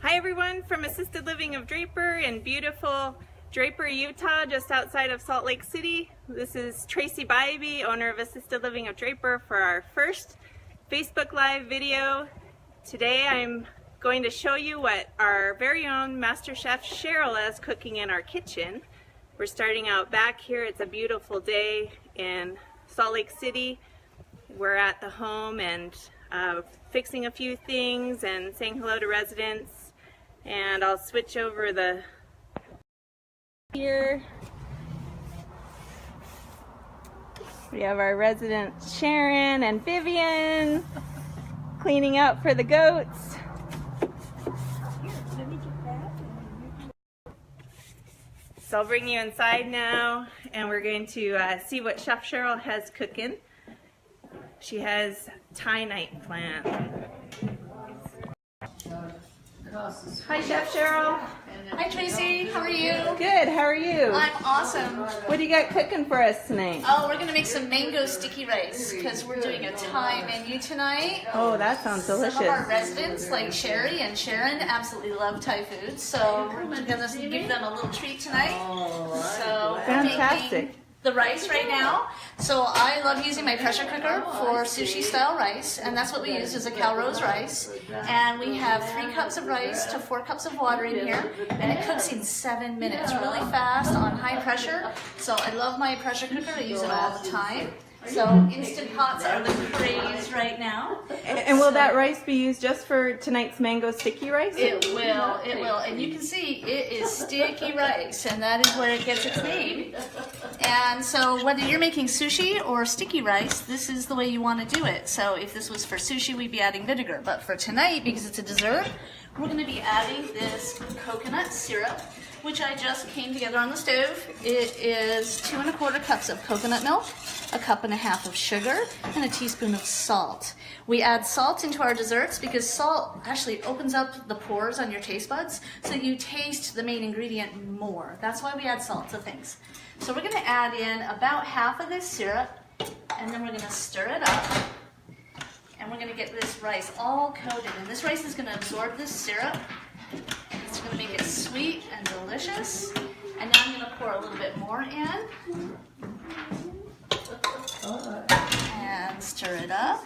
Hi everyone from Assisted Living of Draper in beautiful Draper, Utah, just outside of Salt Lake City. This is Tracy Bybee, owner of Assisted Living of Draper, for our first Facebook Live video. Today I'm going to show you what our very own Master Chef Cheryl is cooking in our kitchen. We're starting out back here. It's a beautiful day in Salt Lake City. We're at the home and fixing a few things and saying hello to residents. And I'll switch over the here. We have our residents Sharon and Vivian cleaning out for the goats. So I'll bring you inside now and we're going to see what Chef Cheryl has cooking. She has Thai night planned. Hi Chef Cheryl. Hi Tracy, how are you? Good, how are you? I'm awesome. What do you got cooking for us tonight? Oh, we're going to make some mango sticky rice because we're doing a Thai menu tonight. Oh, that sounds delicious. Some of our residents like Sherry and Sharon absolutely love Thai food, so we're going to give them a little treat tonight. So fantastic. The rice right now. So I love using my pressure cooker for sushi style rice, and that's what we use is a Calrose rice. And we have 3 cups of rice to 4 cups of water in here, and it cooks in 7 minutes, really fast on high pressure. So I love my pressure cooker. I use it all the time. So Instant Pots are the craze right now. And will that rice be used just for tonight's mango sticky rice? It will, it will. And you can see it is sticky rice, and that is where it gets its name. And so whether you're making sushi or sticky rice, this is the way you want to do it. So if this was for sushi, we'd be adding vinegar. But for tonight, because it's a dessert, we're going to be adding this coconut syrup, which I just came together on the stove. It is 2 1/4 cups of coconut milk, 1.5 cups of sugar, and a teaspoon of salt. We add salt into our desserts because salt actually opens up the pores on your taste buds, so you taste the main ingredient more. That's why we add salt to things. So we're going to add in about half of this syrup, and then we're going to stir it up. And we're going to get this rice all coated, and this rice is going to absorb this syrup. It's going to make it sweet and delicious. And now I'm going to pour a little bit more in. And stir it up.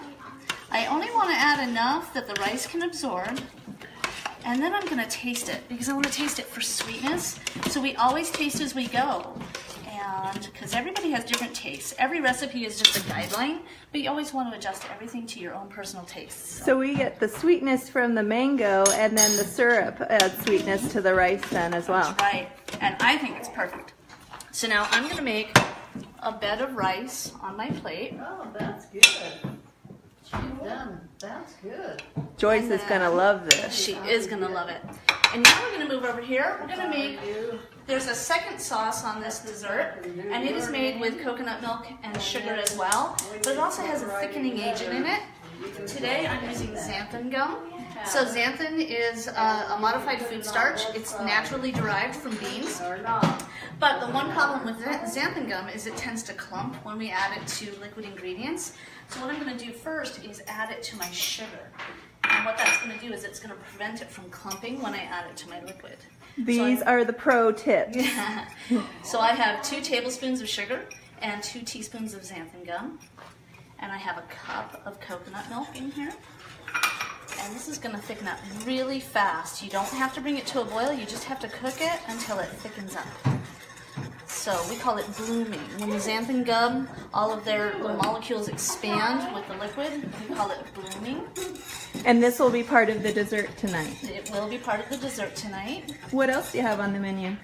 I only want to add enough that the rice can absorb. And then I'm going to taste it because I want to taste it for sweetness. So we always taste as we go. And because everybody has different tastes. Every recipe is just a guideline, but you always want to adjust everything to your own personal tastes. So we get the sweetness from the mango, and then the syrup adds sweetness to the rice then as well. That's right, and I think it's perfect. So now I'm going to make a bed of rice on my plate. Oh, that's good. She's done. That's good. Joyce is going to love this. She is going to love it. And now we're going to move over here. We're going to make, there's a second sauce on this dessert, and it is made with coconut milk and sugar as well, but it also has a thickening agent in it. Today I'm using xanthan gum. So xanthan is a modified food starch. It's naturally derived from beans. But the one problem with xanthan gum is it tends to clump when we add it to liquid ingredients. So what I'm going to do first is add it to my sugar. And what that's going to do is it's going to prevent it from clumping when I add it to my liquid. These are the pro tips. Yeah. So I have 2 tablespoons of sugar and 2 teaspoons of xanthan gum. And I have a cup of coconut milk in here. And this is going to thicken up really fast. You don't have to bring it to a boil, you just have to cook it until it thickens up. So we call it blooming. When the xanthan gum, all of their little molecules expand with the liquid, we call it blooming. And this will be part of the dessert tonight. It will be part of the dessert tonight. What else do you have on the menu?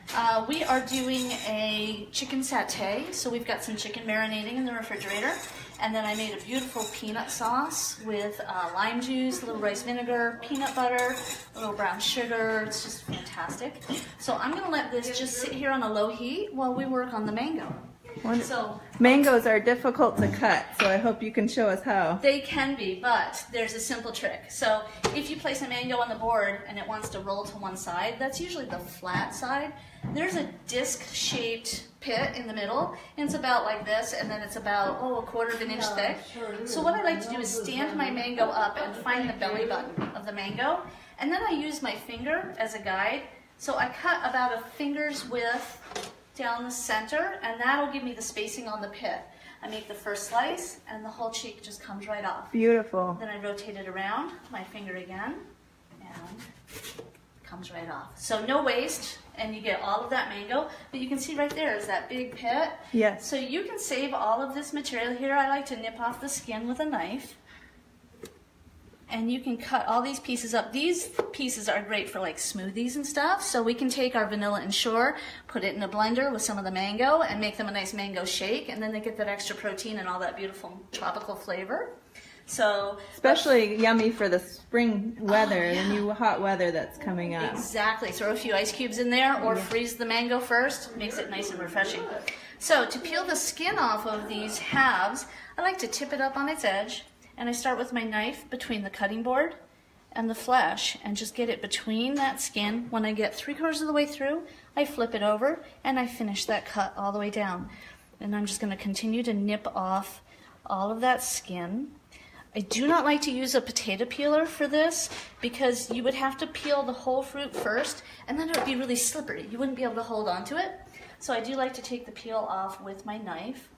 We are doing a chicken satay. So we've got some chicken marinating in the refrigerator. And then I made a beautiful peanut sauce with lime juice, a little rice vinegar, peanut butter, a little brown sugar. It's just fantastic. So I'm going to let this just sit here on a low heat while we work on the mango. So mangoes are difficult to cut, so I hope you can show us how. They can be, but there's a simple trick. So if you place a mango on the board and it wants to roll to one side, that's usually the flat side. There's a disc-shaped pit in the middle, and it's about like this, and then it's about, 1/4 of an inch thick. So what I like to do is stand my mango up and find the belly button of the mango, And then I use my finger as a guide. So I cut about a finger's width down the center, and that'll give me the spacing on the pit. I make the first slice, and the whole cheek just comes right off. Beautiful. Then I rotate it around, my finger again, and comes right off. So no waste, and you get all of that mango, but you can see right there is that big pit. Yes. So you can save all of this material here. I like to nip off the skin with a knife. And you can cut all these pieces up. These pieces are great for like smoothies and stuff. So we can take our vanilla Ensure, put it in a blender with some of the mango and make them a nice mango shake. And then they get that extra protein and all that beautiful tropical flavor. So especially yummy for the spring weather, the new hot weather that's coming up. Exactly. Throw a few ice cubes in there or freeze the mango first. Makes it nice and refreshing. So to peel the skin off of these halves, I like to tip it up on its edge. And I start with my knife between the cutting board and the flesh and just get it between that skin. When I get 3/4 of the way through, I flip it over and I finish that cut all the way down. And I'm just going to continue to nip off all of that skin. I do not like to use a potato peeler for this because you would have to peel the whole fruit first and then it would be really slippery. You wouldn't be able to hold on to it. So I do like to take the peel off with my knife.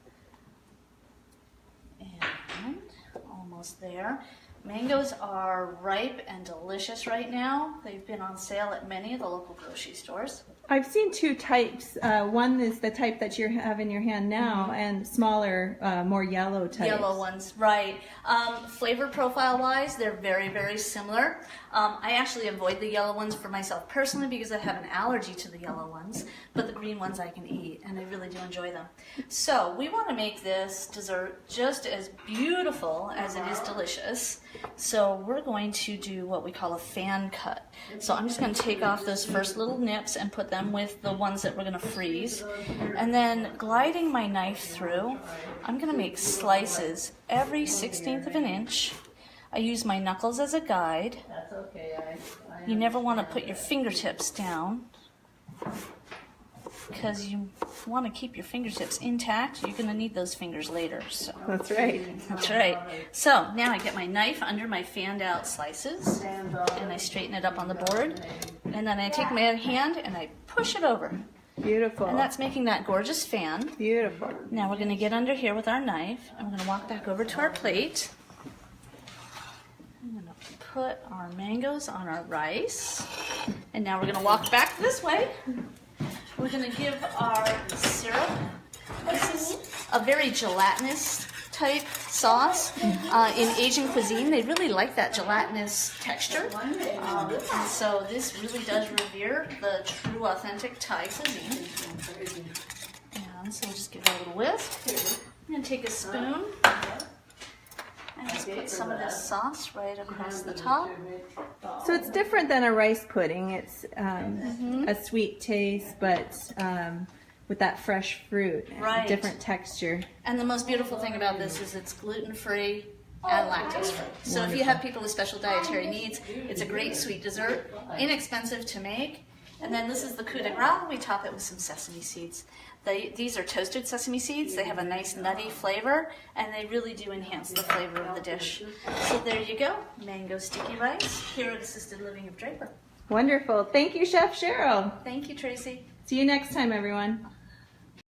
And almost there. Mangoes are ripe and delicious right now. They've been on sale at many of the local grocery stores. I've seen two types. One is the type that you have in your hand now, and smaller, more yellow types. Yellow ones, right. Flavor profile-wise, they're very, very similar. I actually avoid the yellow ones for myself personally because I have an allergy to the yellow ones, but the green ones I can eat, and I really do enjoy them. So we want to make this dessert just as beautiful as it is delicious. So we're going to do what we call a fan cut. So I'm just going to take off those first little nips and put them with the ones that we're going to freeze. And then gliding my knife through, I'm going to make slices every 1/16 of an inch. I use my knuckles as a guide. That's okay. You never want to put your fingertips down because you want to keep your fingertips intact. You're going to need those fingers later. So That's right. that's right. So now I get my knife under my fanned out slices and I straighten it up on the board. And then I take my hand and I push it over. Beautiful. And that's making that gorgeous fan. Beautiful. Now we're going to get under here with our knife and we're going to walk back over to our plate. I'm going to put our mangoes on our rice. And now we're going to walk back this way. We're going to give our syrup. This is a very gelatinous type sauce. In Asian cuisine, they really like that gelatinous texture. And so this really does revere the true, authentic Thai cuisine. And so we'll just give it a little whisk. I'm going to take a spoon and just put some of this sauce right across the top. So it's different than a rice pudding. It's a sweet taste, but with that fresh fruit, Right. different texture. And the most beautiful thing about this is it's gluten-free and lactose-free. So if you have people with special dietary needs, it's a great sweet dessert, inexpensive to make. And then this is the coup de grace. We top it with some sesame seeds. These are toasted sesame seeds. They have a nice nutty flavor, and they really do enhance the flavor of the dish. So there you go, mango sticky rice here at Assisted Living of Draper. Wonderful. Thank you, Chef Cheryl. Thank you, Tracy. See you next time, everyone.